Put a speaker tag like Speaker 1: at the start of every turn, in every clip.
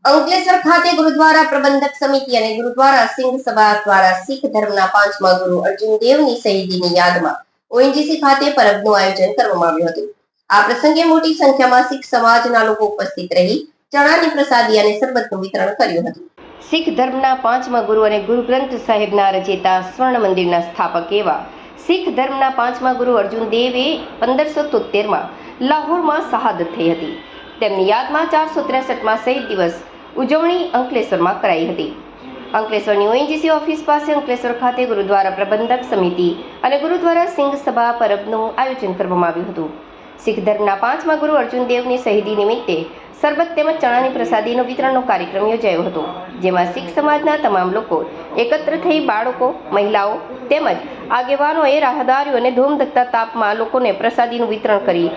Speaker 1: અંકલેશ્વર ખાતે ગુરુદ્વારા પ્રબંધક સમિતિ અને ગુરુદ્વારા સિંઘ સભા દ્વારા શીખ ધર્મના પાંચમા ગુરુ અર્જુન દેવની શહીદીની યાદમાં ઓએનજીસી ખાતે પરબનું આયોજન કરવામાં આવ્યું હતું। આ પ્રસંગે મોટી સંખ્યામાં શીખ સમાજના લોકો ઉપસ્થિત રહી ચણાની પ્રસાદી અને શરબતનું વિતરણ કર્યું હતું। શીખ ધર્મના પાંચમા ગુરુ અને ગુરુ ગ્રંથ સાહેબના રચયિતા સ્વર્ણ મંદિરના સ્થાપક એવા શીખ ધર્મના પાંચમા ગુરુ અર્જુન દેવે 1573માં લાહોરમાં શહાદત થઈ હતી। તેમની યાદમાં 463માં શહીદ દિવસ ઉજવણી અંકલેશ્વરમાં કરાઈ હતી। અંકલેશ્વરની ઓએનજીસી ઓફિસ પાસે અંકલેશ્વર ખાતે ગુરુદ્વારા પ્રબંધક સમિતિ અને ગુરુદ્વારા સિંઘ સભા પરબનું આયોજન કરવામાં આવ્યું હતું। શીખ ધર્મના પાંચમા ગુરુ અર્જુન દેવની શહીદી નિમિત્તે શરબત તેમજ ચણાની પ્રસાદીનો વિતરણનો કાર્યક્રમ યોજાયો હતો, જેમાં શીખ સમાજના તમામ લોકો એકત્ર થઈ બાળકો, મહિલાઓ તેમજ આગેવાનોએ રાહદારીઓ અને ધૂમધકતા તાપમાં લોકોને પ્રસાદીનું વિતરણ કરી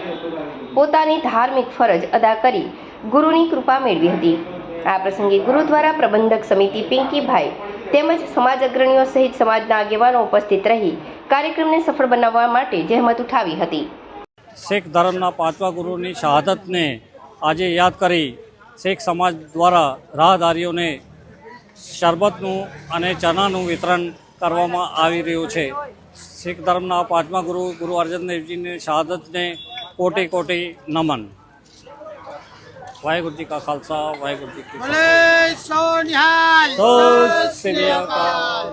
Speaker 1: પોતાની ધાર્મિક ફરજ અદા કરી ગુરુની કૃપા મેળવી હતી। આ પ્રસંગે ગુરુદ્વારા પ્રબંધક સમિતિ પિંકીભાઈ તેમજ સમાજ અગ્રણીઓ સહિત સમાજના આગેવાનો ઉપસ્થિત રહી કાર્યક્રમને સફળ બનાવવા માટે જહેમત ઉઠાવી હતી।
Speaker 2: શીખ ધર્મના પાંચમા ગુરુની શહાદતને આજે યાદ કરી શીખ સમાજ દ્વારા રાહદારીઓને શરબતનું અને ચણાનું વિતરણ કરવામાં આવી રહ્યું છે। શીખ ધર્મના પાંચમા ગુરુ ગુરુ અર્જન દેવજીની શહાદતને કોટી કોટી નમન। वाहेगुरु जी का खालसा, वाहेगुरु जी की
Speaker 3: बोले सो निहाल।
Speaker 2: सत श्री अकाल।